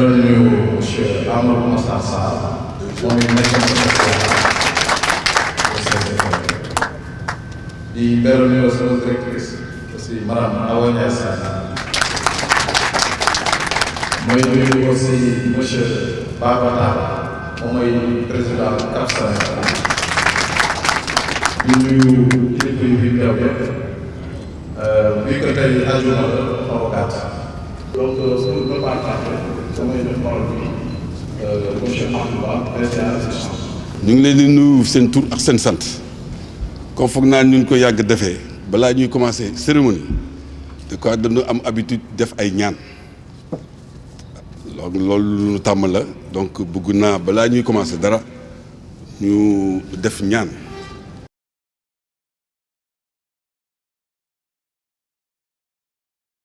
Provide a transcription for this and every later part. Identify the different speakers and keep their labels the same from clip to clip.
Speaker 1: beral nuyu monsieur Amadou Massar Sarr moom it nekkoon di beral nuyu sama directrice aussi madame Awa Ndiaye Sane mooy nuyu aussi monsieur Baba Tall moom mooy président CAP Sénégal di nuyu kilifa yu fi teew yëpp bi ko tey ajuma la xaw a gàtt donc suñu département samay def parole bi monsieur Amadou Ba président
Speaker 2: ñu ngi leen di nuyu seen tur ak seen sant comme foog naa ñu ko yàgg defee balaa ñuy commencer cérémonie de quoi dañu am habitude def ay ñaan loolu lu ñu tàmm la donc bëgg naa balaa ñuy commencer dara ñu def ñaan.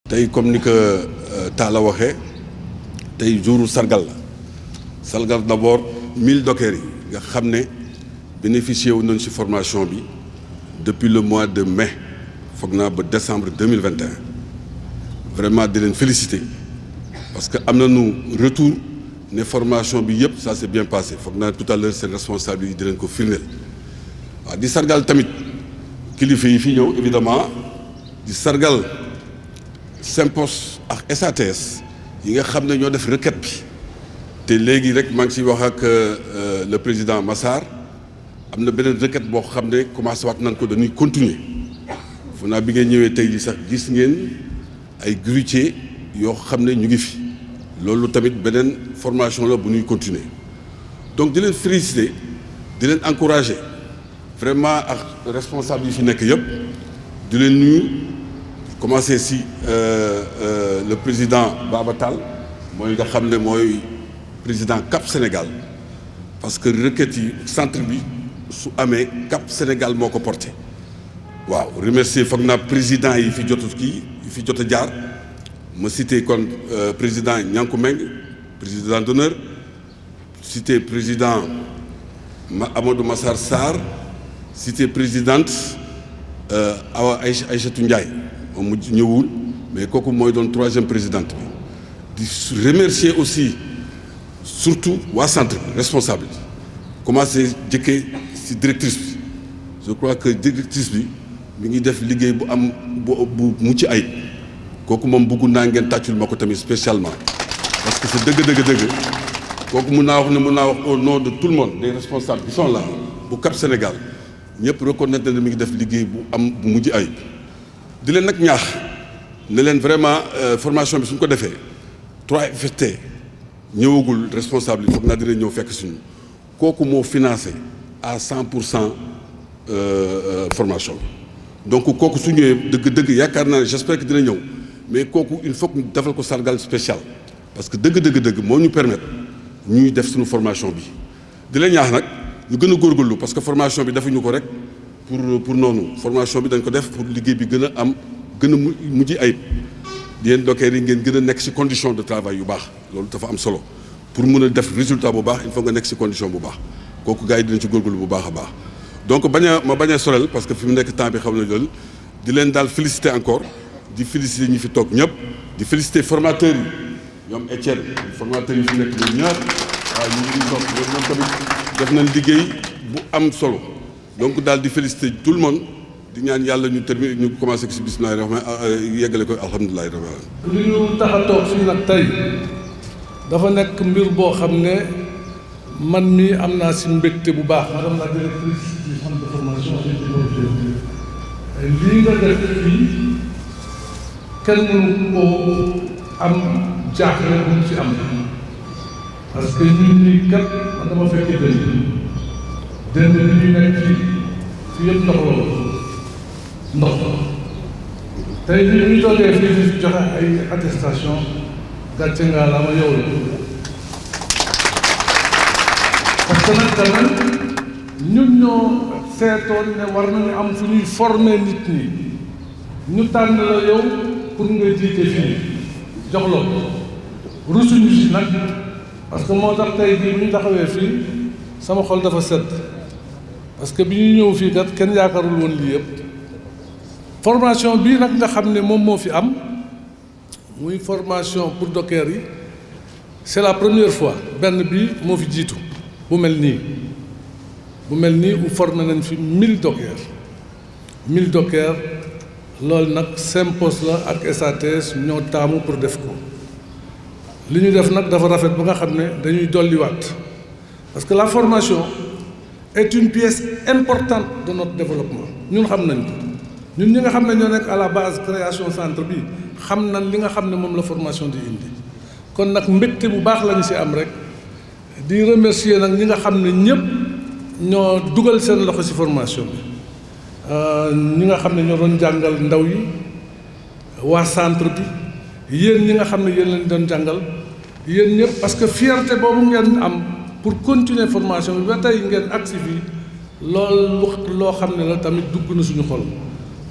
Speaker 2: tey comme ni ko Talla waxee tey jouru sargal la sargal d'abord 1000 dockers yi nga xam ne bénéficié wu nañ ci formation bi depuis le mois de mai foog naa ba décembre 2021 vraiment di leen féliciter parce que am nañu retour ne formation bi yëpp ça s'est bien passé foog naa tout à l'heure seen responsable yi di leen ko firndeel waaw di sargal tamit kilifa yi fi ñëw évidemment di sargal Simpos ak SATS yi nga xam ne ñoo def requête bi te léegi rek maa ngi ciy wax ak le président Massar am na beneen requête boo xam ne commencé waat nañ ko dañuy continuer fu naa bi ngeen ñëwee tey ji sax gis ngeen ay grutier yoo xam ne ñu ngi fi loolu tamit beneen formation la bu ñuy continuer donc di leen féliciter di leen encourager vraiment ak responsable yi fi nekk yëpp di leen nuyu commencer si le président Baba Tall mooy nga xam ne mooy président CAP Sénégal parce que requête yi centre bi su amee CAP Sénégal moo ko porté waaw remercier foog naa président yi fi jot kii yi fi jot a jaar ma cité kon président Ñanku Meng président d'honneur cité président Amadou Massar Sarr cité présidente Awa Aïchatou Ndiaye moom mu ñëwul mais kooku mooy doon 3e présidente bi di remercier aussi surtout waa centre bi responsable bi commencé jëkkee ci directrice bi je crois que directrice bi mi ngi def liggéey bu am bu mucc ayib kooku moom bëggu naa ngeen tàccul ma ko tamit spécialement parce que c'est dëgg kooku mun naa wax au nom de tout le monde des responsables qui sont là bu CAP Sénégal ñëpp reconnaître ne mi ngi def liggéey bu am bu mujj ayib di leen nag ñaax ne leen vraiment formation bi suñ ko defee 3FPT ñëwagul responsable yi foog naa dina ñëw fekk suñu kooku moo financé à 100% formation bi donc kooku su ñëwee dëgg yaakaar naa ne j'espère que dina ñëw mais kooku il faut que ñu defal ko sargal spécial parce que dëgg moo ñu permettre ñuy def suñu formation bi di leen ñaax nag ñu gën a góorgóorlu parce que formation bi defuñu ko rek pour noonu formation bi dañ ko def pour liggéey bi gën a mujj ayib yéen dockers yi ngeen gën a nekk ci condition de travail yu baax loolu dafa am solo pour mën a def résultat bu baax il faut nga nekk ci condition bu baax kooku gars yi dinañ ci góorgóorlu bu baax a baax donc ma bañ a sorel parce que fi mu nekk temps bi xam na loolu di leen daal féliciter encore di féliciter ñi fi toog ñëpp di féliciter formateurs yi ñoom Etienne formateurs yi fi nekk ñoom ñaar waaw ñu ngi toog ñoom tamit def nañ liggéey bu am solo donc daal di féliciter tout le monde di ñaan yàlla ñu terminer ñu commencé ko ci bismillaahi rahmaani yeggale ko alhamdulillahi rabbil alamin.
Speaker 3: li ñu tax a toog fii nag tey dafa nekk mbir boo xam ne man mii am naa ci mbégte bu baax madame la directrice du centre de formation lii nga def fii kenn mënu koo am jaaxle bu mu ci am parce que ñun ñii kat man dama fekkee dënn bi ñu nekk fii yëpp ndox tey ñu toogee fii di joxe ay attestation gàcce ngaa la ma yow la parce que nag tamit ñun ñoo seetoon ne war nañu am fu ñuy former nit ñi ñu tànn la yow pour nga jiite fii jox la rusuñu si nag parce que moo tax tey bii bu ñu taxawee fii sama xol dafa sedd parce que bi ñu ñëw fii kat kenn yaakaarul woon lii yëpp formation bii nag nga xam ne moom moo fi am muy formation pour dockers yi c'est la première fois benn bi moo fi jiitu bu mel nii bu formé nañ fi 1000 dockers 1000 dockers loolu nag Sempos la ak SATS ñoo taamu pour def ko li ñu def nag dafa rafet ba nga xam ne dañuy dolliwaat parce que la formation est une pièce importante de notre développement ñun xam nañ ko ñun ñi nga xam ne ñoo nekk à la base création centre bi xam nañ li nga xam ne moom la formation di indi kon nag mbégte bu baax lañu ci am rek di remercier nag ñi nga xam ne ñëpp ñoo dugal seen loxo ci formation bi ñi nga xam ne ñoo doon jàngal ndaw yi waa centre bi yéen ñi nga xam ne yéen lañ doon jàngal yéen ñëpp parce que fierté boobu ngeen am pour continuer formation bi ba tey ngeen agsi fii loolu loo xam ne la tamit dugg na suñu xol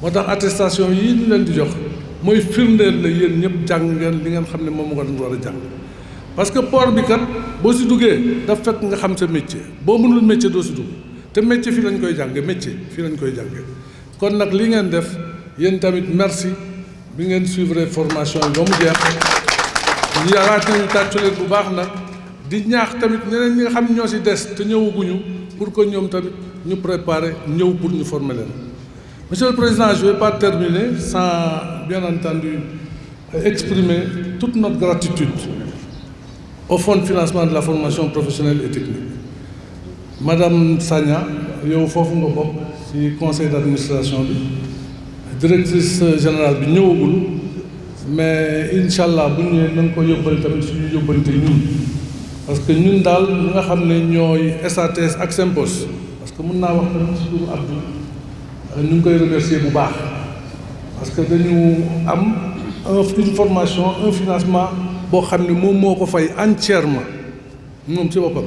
Speaker 3: moo tax attestation yii ñu leen di jox mooy firndeel la yéen ñëpp jàng ngeen li ngeen xam ne moom nga war a jàng parce que port bi kat boo si duggee daf fekk nga xam sa métier boo mënul métier doo si dugg te métier fii lañ koy jànge métier fii lañ koy jànge kon nag li ngeen def yéen tamit merci bi ngeen suivre formation yi ba mu jeex ñu yaakaar nañu tàccu leen bu baax nag di ñaax tamit ñeneen ñi nga xam ñoo si des te ñëwaguñu pour que ñoom tamit ñu préparer ñëw pour ñu former leen. Monsieur le Président, je ne vais pas terminer sans bien entendu exprimer toute notre gratitude au Fonds de financement de la formation professionnelle et technique. Madame Sagna, yow foofu nga bokk ci conseil d'administration bi directrice générale bi ñëwagul mais incha allah bu ñëwee nañ ko yóbbal tamit suñu yóbbante ñun parce que ñun daal ñi nga xam ne ñooy SATS ak Sempos parce que mën naa wax tamit ci turu Abdou ñu ngi koy remercier bu baax parce que dañu am une formation un financement boo xam ne moom moo ko fay entièrement moom ci boppam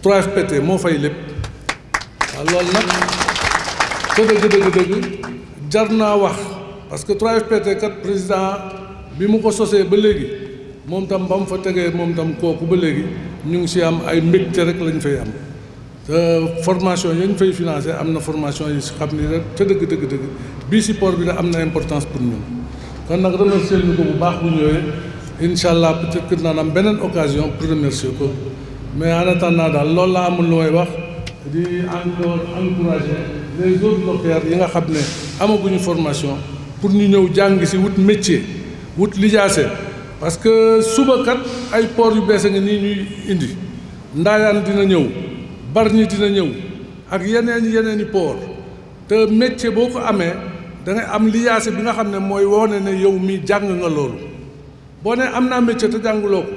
Speaker 3: 3FPT moo fay lépp waaw loolu nag te dëgg jar naa wax parce que 3FPT kat président bi mu ko sosee ba léegi moom tam ba mu fa tegee moom tam kooku ba léegi ñu ngi si am ay mbégte rek lañ fay am te formation yañ fay financé am na formation yi si xam ni rek te dëgg bii si port bi da am na importance pour ñun kon nag remercier ñu ko bu baax bu ñëwee incha allah peut-être que naan am beneen occasion pour remercier ko mais en attendant daal loolu laa amul lu may wax di encore encourager les autres dockers yi nga xam ne amaguñu formation pour ñu ñëw jàng si wut métier wut lijaase parce que suba kat ay port yu bees a ngi nii ñuy indi Ndaayaan dina ñëw Bargny dina ñëw ak yeneen i port te métier boo ko amee da ngay am lijaase bi nga xam ne mooy wone ne yow mii jàng nga loolu boo ne am naa métier te jànguloo ko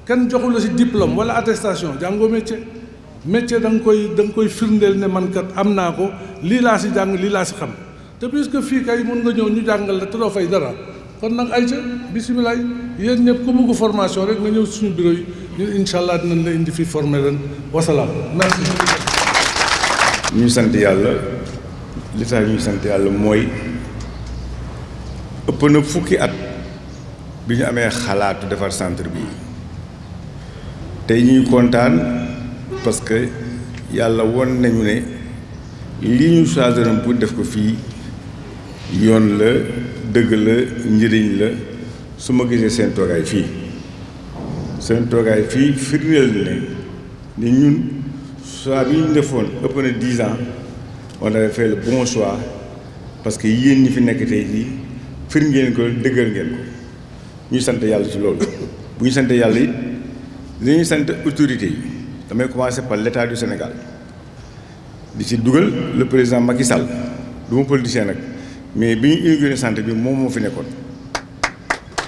Speaker 3: kenn joxu la si diplôme wala attestation jàngoo métier da nga koy firndeel ne man kat am naa ko lii laa si jàng lii laa si xam te puisque fii kay mun nga ñëw ñu jàngal la te doo fay dara kon nag ayca bisimilah yéen ñëpp ku bugg formation rek nga ñëw suñu bureau yi ñun incha allah dinañ la indi fii former leen wasalaam merci.
Speaker 4: ñu sant yàlla li tax ñu sant yàlla mooy ëpp na fukki at bi ñu amee xalaatu defar centre bi tey ñuy kontaan parce que yàlla won nañu ne lii ñu choisiroon pour def ko fii yoon la dëgg la njëriñ la su ma gisee seen toogaay fii firndeel ne ñun choix bi ñu defoon ëpp na 10 ans on avait fait le bon choix parce que yéen ñi fi nekk tey jii fir ngeen ko dëggal ngeen ko ñuy sant yàlla ci loolu bu ñu sant yàlla it li ñuy sant autorités yi damay commencer par l'État du Sénégal di ci dugal le président Macky Sall du ma politicien nag mais bi ñu inauguré centre bi moom moo fi nekkoon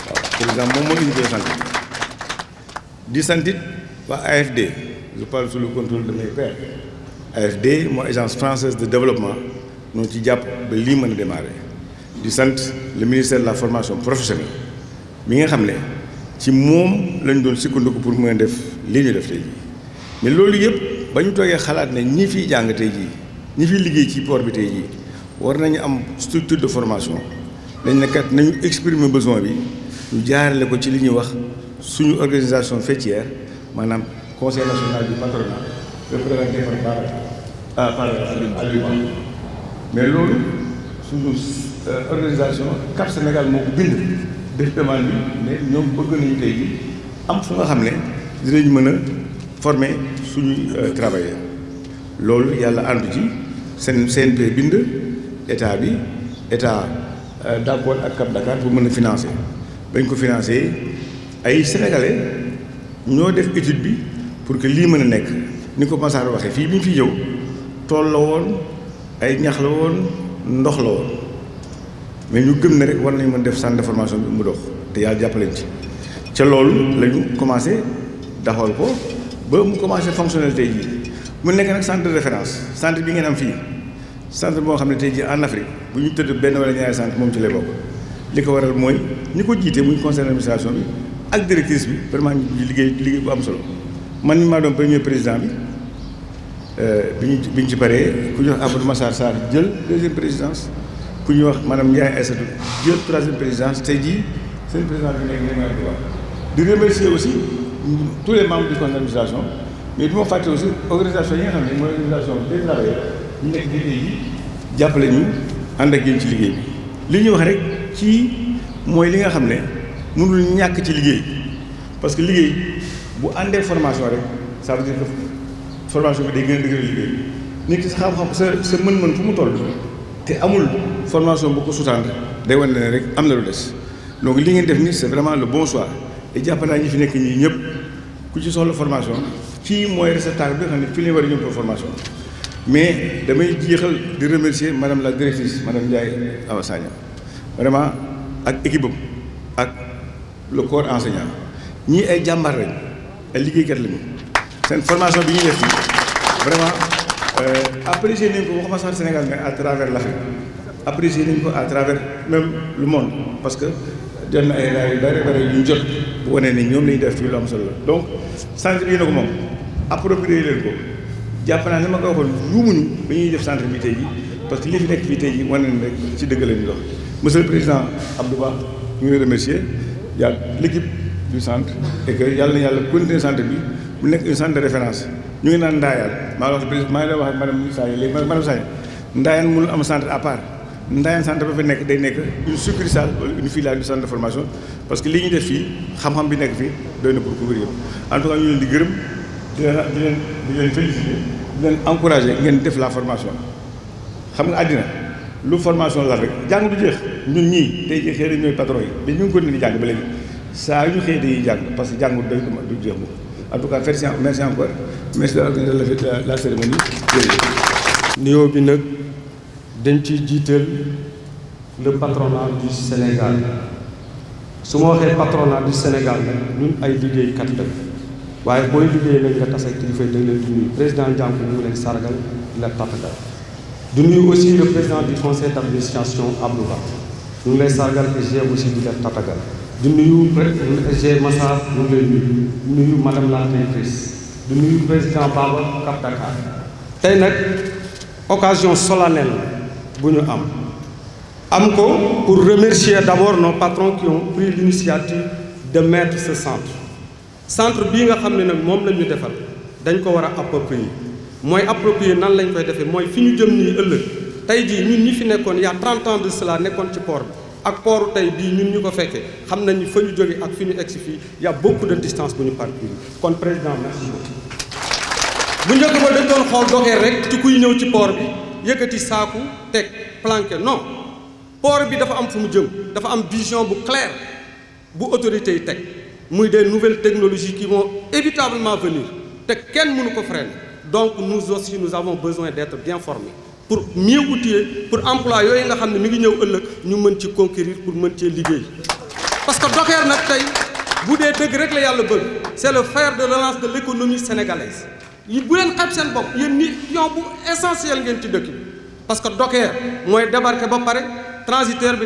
Speaker 4: waaw président moom moo inauguré centre bi di santit waa AFD je parle sous le contrôle de mes pairs AFD mooy agence française de développement ñoo ci jàpp ba lii mën a démarrer di sant le ministère de la formation professionnelle mi nga xam ne ci moom lañ doon sukkandiku pour mën a def lii ñu def tey jii mais loolu yëpp ba ñu toogee xalaat ne ñi fiy jàng tey jii ñi fiy liggéey ci port bi tey jii war nañu am structure de formation dañ ne kat nañu exprimer besoin bi ñu jaarale ko ci li ñuy wax suñu organisation faîtière maanaam conseil national du patronat représenté par Aliou mais loolu suñu organisation CAP Sénégal moo ko bind def demande bi ne ñoom bëgg nañu tey jii am fu nga xam ne dinañ mën a former suñuy travailleurs loolu yàlla àndu ci seen CNP bind état d'accord ak Cap Dakar pour mën a financer bañ ko financer ay sénégalais ñoo def étude bi pour que lii mën a nekk ni ko Massar waxee fii bi ñu fi ñëw tool la woon ay ñax la woon ndox la woon mais ñu gëm ne rek war nañ mën def centre de formation bi mu dox te yàlla jàppaleen ci ca loolu la ñu commencé daxal ko ba mu commencé fonctionnel tey jii mu nekk nag centre de référence centre bi ngeen am fii centre boo xam ne tey jii en Afrique bu ñu tëdd benn wala ñaari centre moom ci lay bokk li ko waral mooy ñi ko jiite muy conseil d'administration bi ak directrice bi vraiment ñu liggéey bu am solo man mi maa doon premier président bi ñu ci paree ku ñuy wax Amadou Massar Sarr jël deuxième présidence ku ñuy wax madame Ndiaye Aïssatou jël troisième présidence tey jii seen président bi nekk na di remercier aussi tous les membres du conseil d'administration mais du ma fàtte aussi organisation yi nga xam ne mooy organisation des travailleurs ñu nekk di tey jii jàppale ñu ànd ak yéen ci liggéey bi li ñuy wax rek ci mooy li nga xam ne mënul ñàkk ci liggéey parce que liggéey bu àndee formation rek ça veut dire que formation bi day gën a dëgëral liggéey nit ki sa xam-xam sa mën-mën fu mu toll te amul formation bu ko sutante day wane ne rek am na lu des donc li ngeen def nii c'est vraiment le bon choix te jàpp naa ñi fi nekk ñii ñëpp ku ci soxla formation fii mooy réceptacle bi nga xam ne fii la ñu war a ñëw pour formation mais damay jeexal di remercier madame la directrice madame Ndiaye Awa Sagna vraiment ak équipe am ak le corps enseignant ñii ay jàmbaar lañ ay liggéeykat lañu seen formation bi ñuy def fii vraiment apprécier nañ ko waxuma sax Sénégal mais à travers l'Afrique apprécier nañ ko à travers même le monde parce que jot na ay raay yu bëri yu ñu jot bu wane ne ñoom lañu def fii lu am solo la donc centre bi na ko moom approprier leen ko jàpp naa ne ma ko waxoon yuumuñu ba ñuy def centre bi tey ji parce que li fi nekk fii tey ji wane nañ rek ci dëgg la ñu dox monsieur le président Abdou Ba ñu ngi remercier yàlla l'équipe du centre et que yàlla na yàlla continuer centre bi mu nekk un centre de référence ñu ngi naan Ndaayaan maa ngi wax président maa ngi lay wax ak madame Sagna léegi madame Sagna Ndaayaan mënul am centre à part Ndaayaan centre ba fa nekk day nekk une succursale wala une filiale du centre de formation parce que li ñuy def fii xam-xam bi nekk fii doy na pour couvrir yëpp en tout cas ñu leen di gërëm di leen féliciter di leen encourager ngeen def la formation xam nga àddina lu formation la rek jàng du jeex ñun ñii tey jii xëy na ñooy patron yi mais ñu ngi continuer di jàng ba léegi saa yu ñu xëy dañuy jàng parce que jàng du jeex moom en tout cas merci encore merci de la cérémonie jërëjëf.
Speaker 5: nuyoo bi nag dañ ciy jiital le patronat du Sénégal su ma waxee patronat du Sénégal nag ñun ay liggéeykat la waaye booy liggéey nag nga tase kilifa yi dañ leen di nuyu président Ndiankou ñu ngi leen sargal di la tatagal du nuyu aussi le président du conseil d'administration Abdou Ba ñu ngi lay sargal et j'ai aussi di la tatagal du nuyu G Massar ñu ngi lay nuyu madame la directrice du nuyu président Baba Cap Dakar tey nag occasion solennelle bu ñu am ko pour remercier d'abord nos patrons qui ont pris l'initiative de mettre ce centre bii nga xam ne nag moom la ñu defal dañ ko war a approprier mooy approprier nan lañ koy defee mooy fi ñu jëm nii ëllëg tey jii ñun ñi fi nekkoon y a 30 ans de cela nekkoon ci port bi ak pooru tey bii ñun ñu ko fekkee xam nañ ni fa ñu jóge ak fi ñu egsi fii y a beaucoup de distance bu ñu parcourir kon président merci beaucoup. bu njëkk ba dañ doon xool doxee rek ci kuy ñëw ci port bi yëkkati saaku teg planqué non port bi dafa am fu mu jëm dafa am vision bu claire bu autorités yi teg muy des nouvelles technologies qui vont évitablement venir te kenn mënu ko freiner donc nous aussi nous avons besoin d'être bien formés pour mieux outiller pour emploi yooyu nga xam ne mi ngi ñëw ëllëg ñu mën ci conquérir pour mën cee liggéey parce que Docker nag tey bu dee dëgg rek la yàlla bëgg c'est le fer de relance de l'économie sénégalaise yi bu leen xeeb seen bopp yéen ni pion bu essentiel ngeen ci dëkk bi parce que Docker mooy débarquer ba pare transitaire bi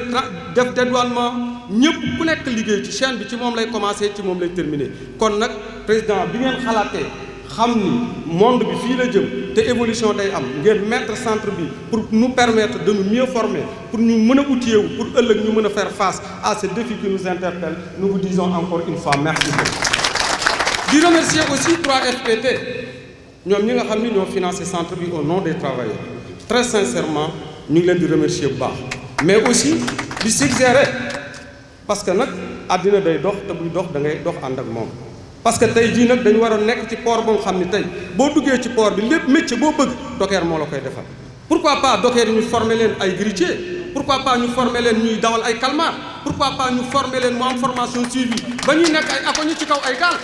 Speaker 5: def dédouanement ñëpp ku nekk liggéey ci chaîne bi ci moom lay commencer ci moom lay terminer kon nag président bi ngeen xalaatee xam ni monde bi fii la jëm te évolution day am ngeen mettre centre bi pour nous permettre de nous mieux former pour ñu mën a outiller wu pour ëllëg ñu mën a faire face à ces défis qui nous interpellent nous vous disons encore une fois merci beaucoup. di remercier aussi 3FPT ñoom ñi nga xam ni ñoo financé centre bi au nom des travailleurs très sincèrement ñu ngi leen di remercier bu baax mais aussi di suggérer parce que nag àddina day dox te buy dox da ngay dox ànd ak moom parce que tey jii nag dañu war a nekk ci port boo xam ne tey boo duggee ci port bi lépp métier boo bëgg docker moo la koy defal. pourquoi pas docker yi ñu former leen ay grutier, pourquoi pas ñu former leen ñuy dawal ay calmar, pourquoi pas ñu former leen mu am formation suivie ba ñuy nekk ay akoñi ci kaw ay gaal.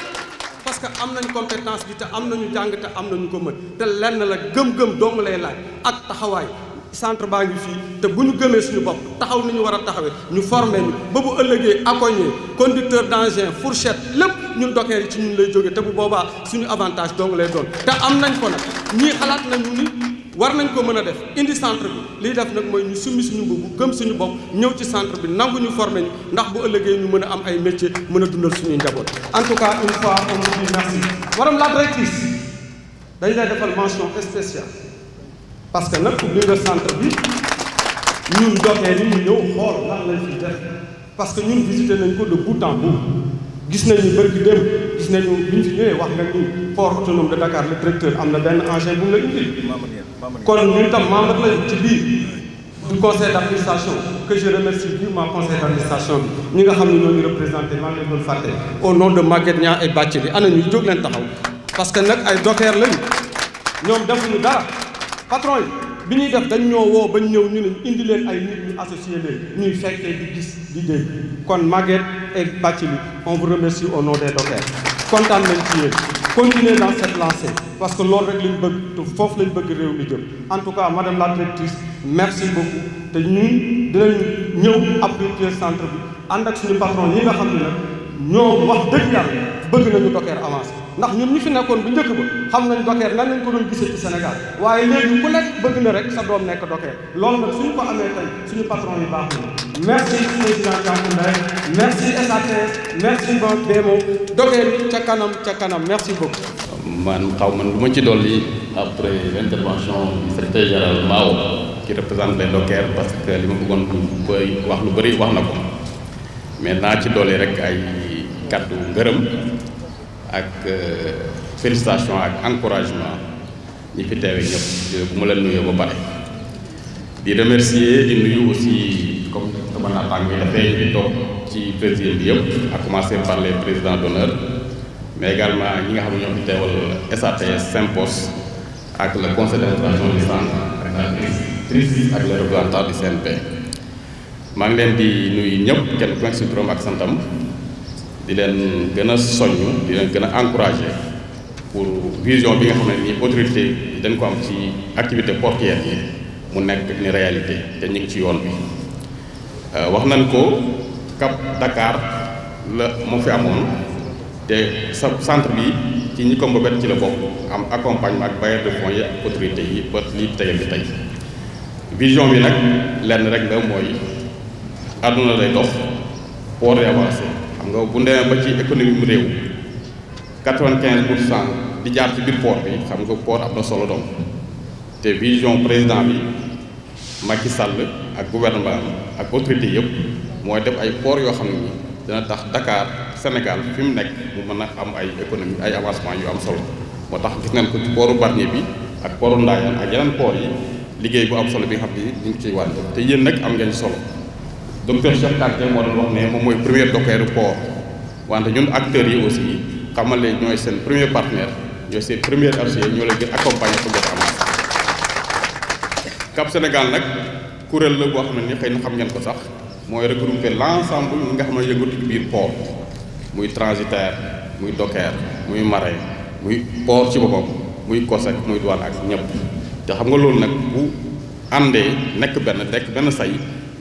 Speaker 5: parce que am nañ compétence bi te am nañu jàng te am nañu ko mën te lenn la gëm-gëm dong lay laaj ak taxawaay. centre baa ngi fii te bu ñu gëmee suñu bopp taxaw ni ñu war a taxawee ñu formé ñu ba bu ëllëgee accompagner conducteur d'engin fourchette lépp ñun docker yi ci ñun lay jóge te bu boobaa suñu avantage dong lay doon te am nañ ko nag ñii xalaat nañu ni war nañ ko mën a def indi centre bi liy def nag mooy ñu summi suñu mbubb gëm suñu bopp ñëw ci centre bi nangu ñu formé ñu ndax bu ëllëgee ñu mën a am ay métier mën a dundal suñuy njaboot. en tout cas une fois on vous dit merci. madame la directrice dañ lay defal mention spéciale. parce que nag ubbi nga centre bi ñun docker yi ñu ñëw xool lan lañ fi def parce que ñun visité nañ ko de bout en bout gis nañu bërki dem gis nañu bi ñu fi ñëwee wax nga ni port autonome de Dakar le directeur am na benn engin bu mu la indi kon ñun tam membre lañ ci biir du conseil d' administration que je remercie vivement conseil d' administration bi ñi nga xam ne ñoo ñu représenté maa ngi leen doon fàtte au nom de Maguette Niang et Bathily ana ñu jóg leen taxaw parce que nag ay docker lañu ñoom defuñu dara. patron yi bi ñuy def dañ ñoo woo bañ ñëw ñu ne indi leen ay nit ñu associé leen ñuy fekkee di gis di dégg kon Maguette et Bathily on vous remercie au nom des dockers kontaan nañ ci yéen continuez dans cette lancée parce que loolu rek lañ bëgg te foofu lañ bëgg réew mi jëm en tout cas madame la directrice merci beaucoup te ñun dinañ ñëw appuyer centre bi ànd ak suñu patron yi nga xam ne nag ñoo wax dëgg yàlla bëgg nañu docker avancé ndax ñun ñi fi nekkoon bu njëkk ba xam nañ docker nan lañ ko doon gisee ci Sénégal waaye léegi ku nekk bëgg na rek sa doom nekk docker loolu nag suñu ko amee tey suñu patron yi baax na merci président Diakhoumbaye merci SATS merci BMO docker yi ca kanam merci beaucoup.
Speaker 6: man lu ma ci dolli après l'intervention du secrétaire général Mao qui représente les dockers parce que li ma bëggoon koy wax lu bëri wax na ko mais naa ci dolli rek ay kàddu ngërëm ak félicitation ak encouragement ñi fi teewee ñëpp bu ma leen nuyoo ba pare di remercier di nuyu aussi comme sama naataango yi dafay ñu fi toog ci président bi yëpp à commencer par les présidents d'honneur mais également ñi nga xam ne ñoo fi teewal SATS Simpos ak le conseil d'administration du centre ak la directrice ak les représentants du CNP maa ngi leen di nuyu ñëpp kenn ku nekk ci turam ak santam di leen gën a soññ di leen gën a encourager pour vision bi nga xam ne ni autorité dañ ko am ci activité portuaire yi mu nekk ni réalité te ñu ngi ci yoon bi wax nañ ko Cap Dakar la moo fi amoon te sa centre bi ci ñi ko mbëbët ci la bokk am accompagnement ak bailleur de fonds yi ak autorité yi ba lii teyal bi tey vision bi nag lenn rek la mooy àdduna lay dox port yi avancé xam nga bu ndemee ba ci économie mu réew 95% di jaar ci biir port bi xam nga port am na solo doom te vision président bi Macky Sall ak gouvernement ak autorité yëpp mooy def ay port yoo xam ne ni dina tax Dakar Sénégal fi mu nekk mu mën a am ay économie ay avancement yu am solo moo tax gis nañ ko ci portu Bargny bi ak portu Ndayane ak yeneen port yi liggéey bu am solo bi nga xam ni ñu ngi ciy wàññi te yéen nag am ngeen solo docteur Cheikh Kanté moo doon wax ne moom mooy premier docker port wante ñun acteurs yi aussi xamal ne ñooy seen premier partenaire ñooy seen premier associé ñoo leen gën accompagner pour jot avance Cap Sénégal nag kuréel la boo xam ne ni xëy na xam ngeen ko sax mooy regrouper l'ensemble ñi nga xam ne yëngatu ci biir port muy transitaire muy docker muy marin muy port ci boppam muy COSEC muy douane ak ñëpp te xam nga loolu nag bu àndee nekk benn say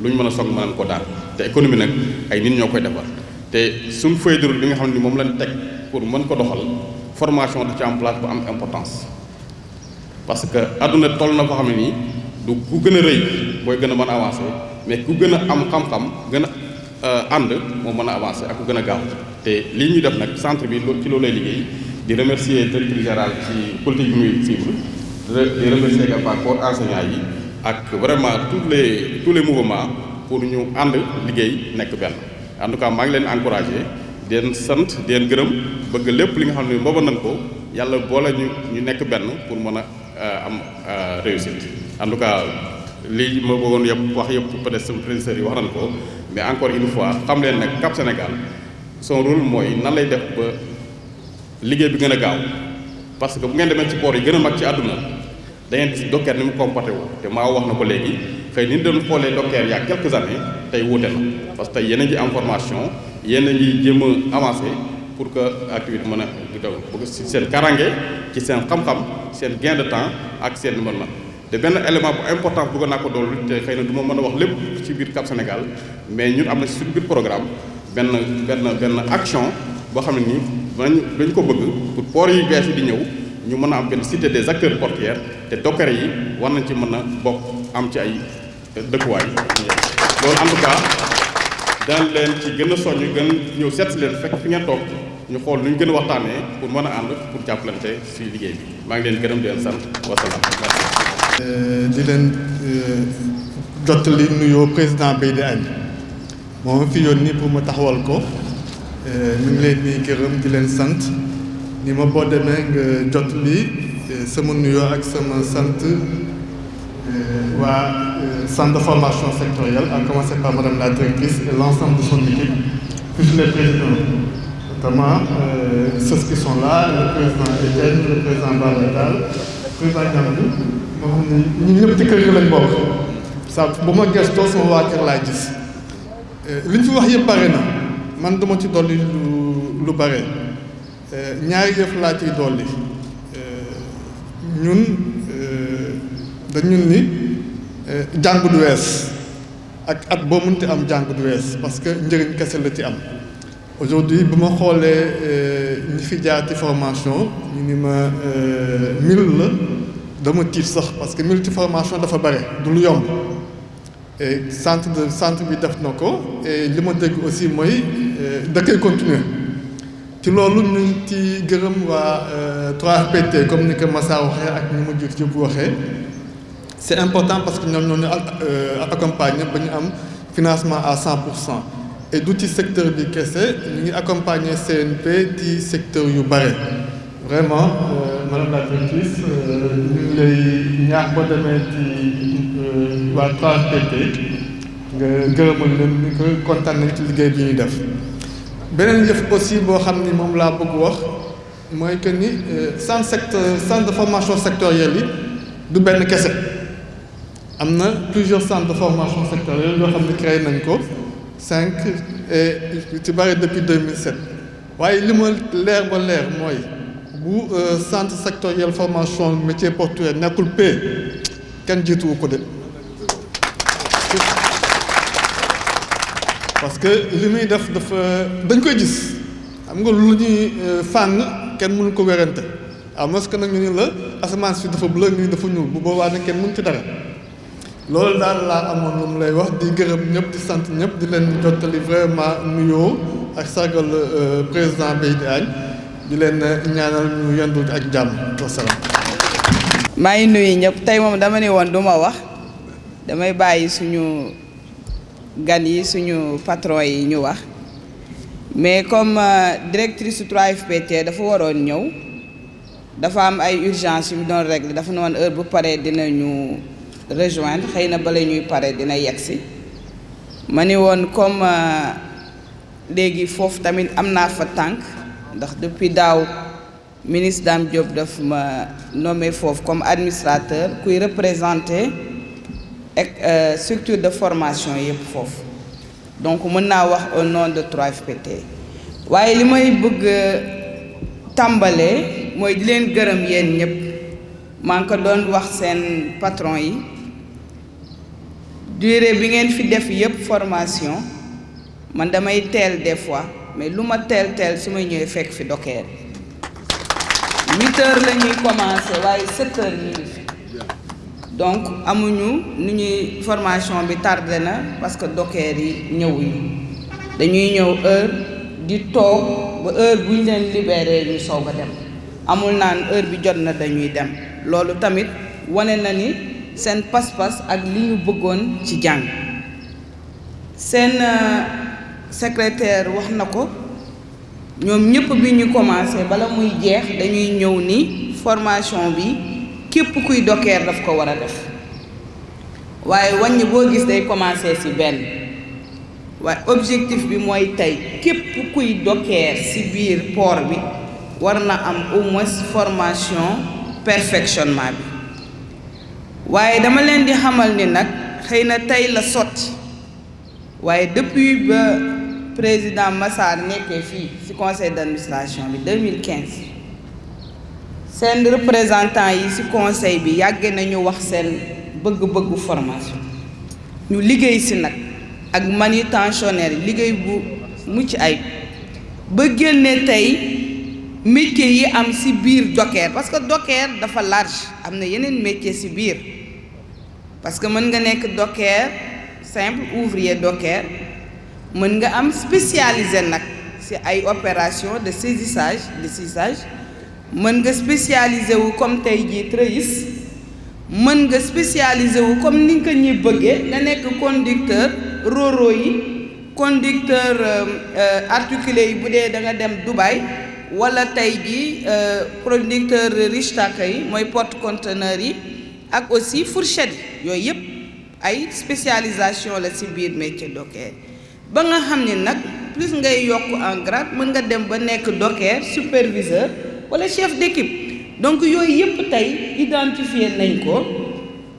Speaker 6: lu ñu mën a soog mën ko daal te économie nag ay nit ñoo koy defar te suñ feuille de route bi nga xam ne ni moom lañ teg pour mën ko doxal formation da ci am place bu am importance parce que àdduna toll na foo xam ne nii du ku gën a rëy booy gën a mën a avancer mais ku gën a am xam-xam gën a ànd moo mën a avancer ak ku gën a gaaw te lii ñuy def nag centre bi ci loolu lay liggéey di remercier directeur général ci politique bi muy suivre di remercier également corps enseignant yi ak vraiment tous les mouvements pour ñu ànd liggéey nekk benn en tout cas maa ngi leen encouragé di leen sant di leen gërëm bëgg lépp li nga xam ne booba nañ ko yàlla boole ñu nekk benn pour mën a am réussite en tout cas lii ma bëggoon yëpp wax yëpp peut-être sama professeurs yi wax nañ ko mais encore une fois xam leen nag Cap Sénégal son rôle mooy nan lay def ba liggéey bi gën a gaaw parce que bu ngeen demee ci port yi gën a mag ci àdduna da ngeen gis Docker ni mu comporté wu te maa wax na ko léegi xëy ni ñu doon xoolee Docker il y a quelques années tey wuute na parce que tey yéen a ngi information yéen a ngi jéem a avancé pour que activité mën a bëgg ci seen karange ci seen xam-xam seen gain de temps ak seen mën-mën te benn élément bu important bëgg naa ko doolu te xëy na du ma mën a wax lépp ci biir Cap Sénégal mais ñun am na ci suñu biir programme benn action boo xam ne nii dañu ko bëgg pour port yi bees yi di ñëw ñu mën a am benn cité des acteurs portuaires te Docker yi war nañ ci mën a bokk am ci ay dëkkuwaay loolu en tout cas daan leen ci gën a soññ gën ñëw seet si leen fekk fi ngeen toog ñu xool nu ñu gën a waxtaanee pour mën a ànd pour jàppalante si liggéey bi maa ngi leen gërëm di leen sant wasalaam.
Speaker 7: di leen jottali nuyoo président Beydi Agne moo ma fi yónni pour ma taxawal ko ñu ngi leen di gërëm di leen sant ni ma boo demee nga jottali sama nuyoo ak sama sant waa centre de formation sectorielle à commencer par madame la directrice et l'ensemble de son équipe plus les présidents notamment ceux qui sont là le président Etienne le président Babacar président Diamou moo xam ne ñun ñëpp ci kër gi lañ bokk sa bu ma gëstoo sama waa kër laa gis li ñu fi wax yëpp bare na man dama ci dolli lu bare ñaari yëf laa ciy dolli ñun dañu ni jàng du wees ak at boo mënti am jàng du wees parce que njëriñ kese la ci am aujourd'hui bu ma xoolee ñi fi jaar ci formation ñu ni ma 1000 la dama tiit sax parce que 1000 ci formation dafa bare du lu yomb et centre bi def na ko et li ma dégg aussi mooy da koy continuer ci loolu ñu ngi ci gërëm waa 3FPT comme ni ko Massa waxee ak ñi ma jiitu yëpp waxee c'est important parce que ñoom ñoo ñu accompagner ba ñu am financement à 100% et du ci secteur bi kese ñu ngi accompagner CNP ci secteur yu bare vraiment madame la directrice ñu ngi lay ñaax ba demee ci waa 3FPT nga gërëmal leen ni ko kontaan nañ ci liggéey bi ñuy def beneen yëf aussi boo xam ni moom laa bëgg wax mooy que ni centre de formation sectorielle yi du benn kese am na plusieurs centres de formation sectorielle yoo xam ne créé nañ ko 5 et ci bari depuis 2007 waaye li ma leer ba leer mooy bu centre sectoriel formation métier portuaire nekkul P kenn jiituwu ko de parce que li muy def dafa dañ koy gis xam nga lu ñuy fànn kenn mënu ko werante à moins que nag ñu ni la asamaan si dafa bleu nii dafa ñuul bu boobaa nag kenn mënu ci dara loolu daal laa amoon lu mu lay wax di gërëm ñëpp di sant ñëpp di leen jottali vraiment nuyoo ak sargal président Beydi Agne di leen ñaanal ñu yendu ak jàmm wasalaam.
Speaker 8: maa ngi nuyu ñëpp tey moom dama ne woon du ma wax damay bàyyi suñu gan yi suñu patron yi ñu wax mais comme directrice su 3FPT dafa waroon ñëw dafa am ay urgence yu doon régler dafa ne woon heure bu paree dinañu rejoindre xëy na bala ñuy pare dina yegsi ma ni woon comme léegi foofu tamit am naa fa tànk ndax depuis daaw ministre Dame Diop daf ma nommé foofu comme administrateur kuy représenter structure de formation yëpp foofu donc mën naa wax au nom de 3FPT waaye li may bëgg tàmbalee mooy di leen gërëm yéen ñëpp maa ngi ko doon wax seen patron yi durée bi ngeen fi def yëpp formation man damay teel des fois mais lu ma teel su may ñëwee fekk fi Docker 8 heures la ñuy commencer waaye 7 heures ñu ngi fi donc amuñu nu ñuy formation bi tardé na parce que Docker yi ñëwuñu dañuy ñëw heure di toog ba heure bu ñu leen libéré ñu soog a dem amul naan heure bi jot na dañuy dem loolu tamit wane na ni seen pas-pas ak li ñu bëggoon ci jàng seen secrétaire wax na ko ñoom ñëpp bi ñu commencé bala muy jeex dañuy ñëw ni formation bi képp kuy Docker daf ko war a def waaye wàññi boo gis day commencé ci benn waaye objectif bi mooy tey képp kuy Docker ci biir port bi war na am au moins formation perfectionnement bi waaye dama leen di xamal ni nag xëy na tey la sotti waaye depuis ba président Massar nekkee fii ci conseil d'administration bi 2015 seen représentant yi ci conseil bi yàgg nañu wax seen bëgg-bëggu formation ñu liggéey ci nag ak manutentionnaire yi liggéey bu mucc ayib ba génne tey métier yi am ci biir docker parce que docker dafa large am na yeneen métier ci biir parce que mën nga nekk docker simple ouvrier docker mën nga am spécialisé nag ci ay opération de saisissage mën nga spécialisé wu comme tey jii treuis mën nga spécialisé wu comme ni nga ko ñuy bëggee nga nekk conducteur roro yi conducteur articulé yi bu dee da nga dem Dubaï wala tey jii conducteur riche-taka yi mooy porte-conteneur yi ak aussi fourchette yi yooyu yëpp ay spécialisation la ci biir métier docker ba nga xam ne nag plus ngay yokk en grade mën nga dem ba nekk docker superviseur wala chef d'équipe donc yooyu yëpp tey identifier nañ ko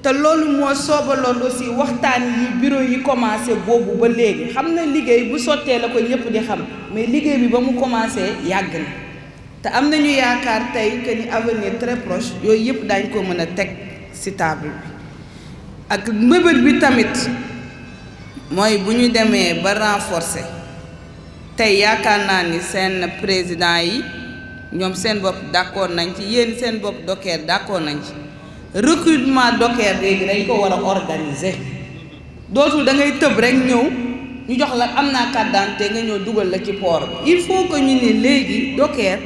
Speaker 8: te loolu moo soobaloon aussi waxtaan yi bureau yi commencé boobu ba léegi xam na liggéey bu sottee la ko ñëpp di xam mais liggéey bi ba mu commencé yàgg na te am nañu yaakaar tey que ni avenir très proche yooyu yëpp daañ ko mën a teg ci table bi ak mbëbët bi tamit mooy bu ñu demee ba renforcer tey yaakaar naa ni seen président yi ñoom seen bopp d'accord nañ ci yéen seen bopp docker d'accord nañ ci recrutement docker léegi dañ ko war a organiser dootul da ngay tëb rek ñëw ñu jox la am naa carte d'identité nga ñëw dugal la ci port bi il faut que ñu ne léegi docker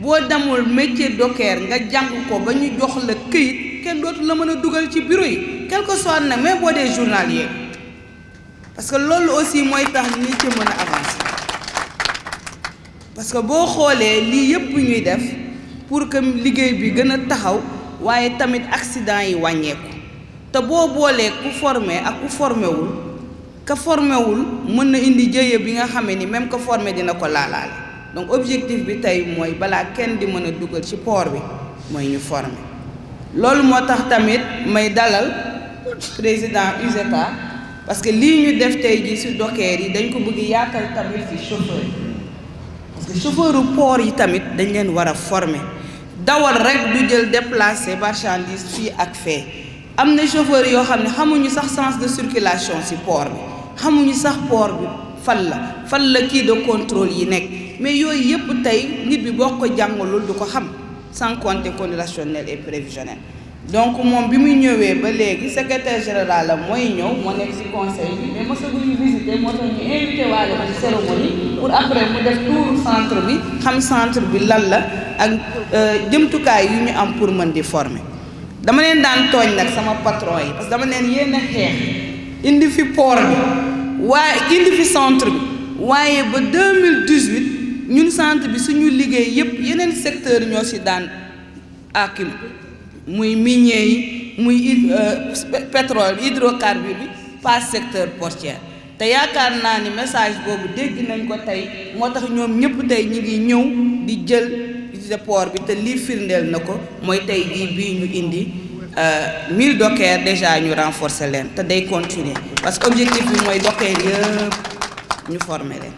Speaker 8: boo demul métier docker nga jàng ko ba ñu jox la këyit kenn dootul la mën a dugal ci bureau yi quel que soit nag même boo dee journalier parce que loolu aussi mooy tax nit ci mën a avancer parce que boo xoolee lii yëpp ñuy def pour que liggéey bi gën a taxaw waaye tamit accident yi wàññeeku te boo boolee ku formé ak ku formé wul ka formé wul mën na indi jëye bi nga xamee ni même que formé dina ko laalaale donc objectif bi tey mooy balaa kenn di mën a dugal ci port bi mooy ñu formé loolu moo tax tamit may dalal président UZETA parce que lii ñu def tey ji ci docker yi dañ ko bëgg yaatal tamit ci chauffeur yi parce que chauffeuru port yi tamit dañ leen war a former dawal rek du jël déplacer marchandise fii ak fee am na chauffeur yoo xam ne xamuñu sax sens de circulation ci port bi xamuñu sax port bi fan la kii de contrôle yi nekk mais yooyu yëpp tey nit bi boo ko jàngalul du ko xam sans compter conduite rationnelle et prévisionnelle donc moom bi muy ñëwee ba léegi secrétaire général la mooy ñëw moo nekk ci conseil bi mais mosaguñu visiter moo tax ñu invité waale ko ci cérémonie pour après mu def tour centre bi xam centre bi lan la ak jëmtukaay yu ñu am pour mën di former dama leen daan tooñ nag sama patron yi parce que dama leen yéen a xeex indi fi port bi waaye indi fi centre bi waaye ba 2018 ñun centre bi suñu liggéey yépp yeneen secteur ñoo ci daan akim muy minier yi muy pétrole hydrocarbure bi pas secteur portuaire te yaakaar naa ni message boobu dégg nañ ko tey moo tax ñoom ñëpp tey ñi ngi ñëw di jël ci port bi te lii firndeel na ko mooy tey jii bii ñu indi 1000 docker déjà ñu renforcer leen te day continuer parce que objectif bi mooy docker yëpp ñu former leen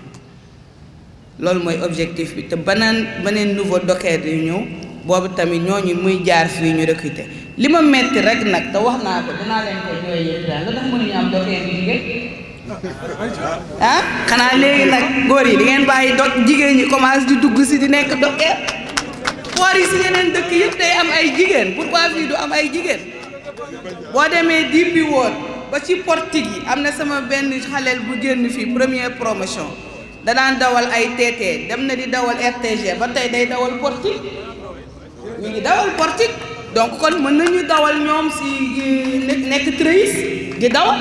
Speaker 8: loolu mooy objectif bi te beneen nouveau docker yu ñëw boobu tamit ñooñu muy jaar fii ñu recruter li ma metti rek nag te wax naa ko dinaa leen ko jooy yëpp daal nga tax mënuñu am docker yu jigéen xanaa léegi nag góor yi di ngeen bàyyi jigéen ñi commencé di dugg si di nekk docker port yi si yeneen dëkk yëpp day am ay jigéen pourquoi fii du am ay jigéen boo demee DP World ba ci portique yi am na sama benn xaleel bu génn fii première promotion da daan dawal ay TT dem na di dawal RTG ba tey day dawal portique ñu ngi dawal portique donc kon mën nañu dawal ñoom si nekk treuis di dawal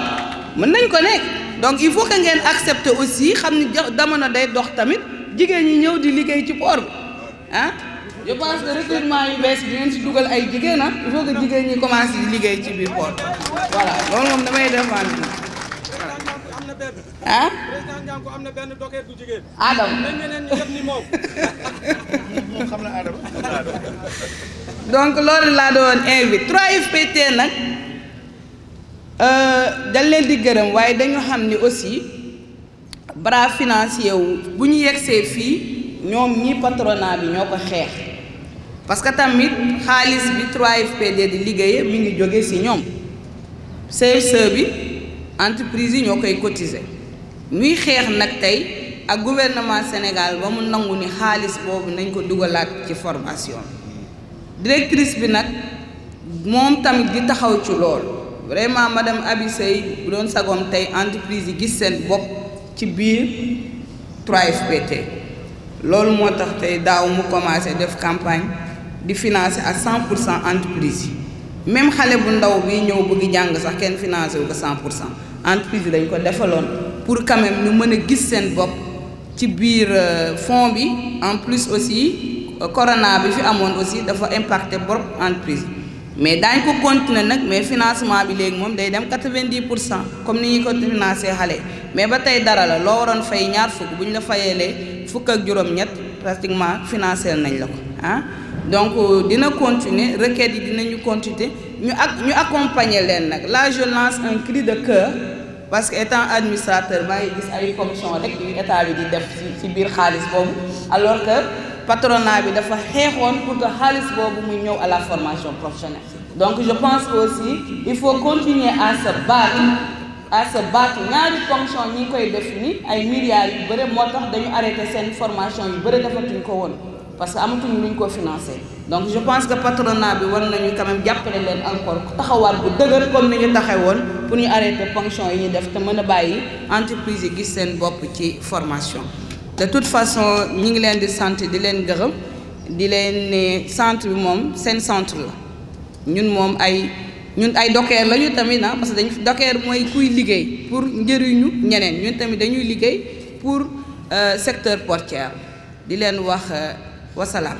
Speaker 8: mën nañ ko nekk donc il faut que ngeen accepter aussi xam ni jamono day dox tamit jigéen ñi ñëw di liggéey ci port bi je pense que recrutement yu bees bi ngeen si dugal ay jigéen il faut que jigéen ñi commencé di liggéey ci biir port voilà loolu moom damay défendre
Speaker 5: Ndiankou am na benn dokeer bu jigéen.
Speaker 8: Adama
Speaker 5: même ñeneen ñu def ni moom.
Speaker 4: moom xam na Adama.
Speaker 8: donc loolu laa doon invité 3FPT nag dañ leen di gërëm waaye dañu xam ni aussi bras financier wu bu ñu yegsee fii ñoom ñi patronat bi ñoo ko xeex parce que tamit xaalis bi 3FPT di liggéeye mi ngi jóge ci ñoom CSE bi entreprise yi ñoo koy cotiser ñuy xeex nag tey ak gouvernement Sénégal ba mu nangu ni xaalis boobu nañ ko dugalaat ci formation directrice bi nag moom tamit di taxaw ci loolu vraiment madame Abi Sey bu doon sagoom tey entreprise yi gis seen bopp ci biir 3FPT loolu moo tax tey daaw mu commencé def campagne di financer à 100% entreprise yi même xale bu ndaw bi ñëw bëgg jàng sax kenn financé wu ko 100% entreprise yi dañ ko defaloon pour quand même ñu mën a gis seen bopp ci biir fonds bi en plus aussi corona bi fi amoon aussi dafa impacté bopp entreprise mais daañ ko continuer nag mais financement bi léegi moom day dem 90% comme ni ñu ko financé xale mais ba tey dara la loo waroon fay ñaar fukk bu ñu la fayeelee fukk ak juróom-ñett pratiquement financé nañ la ko ah donc dina continuer requête yi dinañu continuer ñu accompagner leen nag là je lance un cri de cœur parce que étant administrateur maa ngi gis ay commission rek yu état bi di def ci biir xaalis boobu alors que patronat bi dafa xeexoon pour que xaalis boobu muy ñëw à la formation professionnelle donc je pense aussi il faut continuer à se battre ñaari fonction ñi ngi koy def ni ay milliards yu bëri moo tax dañu arrêté seen formation yu bëri defatuñ ko woon parce que amatuñu luñ ko financé donc je pense que patronat bi war nañu quand même jàppale leen encore taxawaat bu dëgër comme ni ñu taxawoon pour ñu arrêter fonction yi ñu def te mën a bàyyi entreprise yi gis seen bopp ci formation. de toute façon ñi ngi leen di sant di leen gërëm di leen ne centre bi moom seen centre la ñun ay docker lañu tamit na parce que dañu docker mooy kuy liggéey pour njëriñu ñeneen ñun tamit dañuy liggéey pour secteur portuaire di leen wax wasalaam.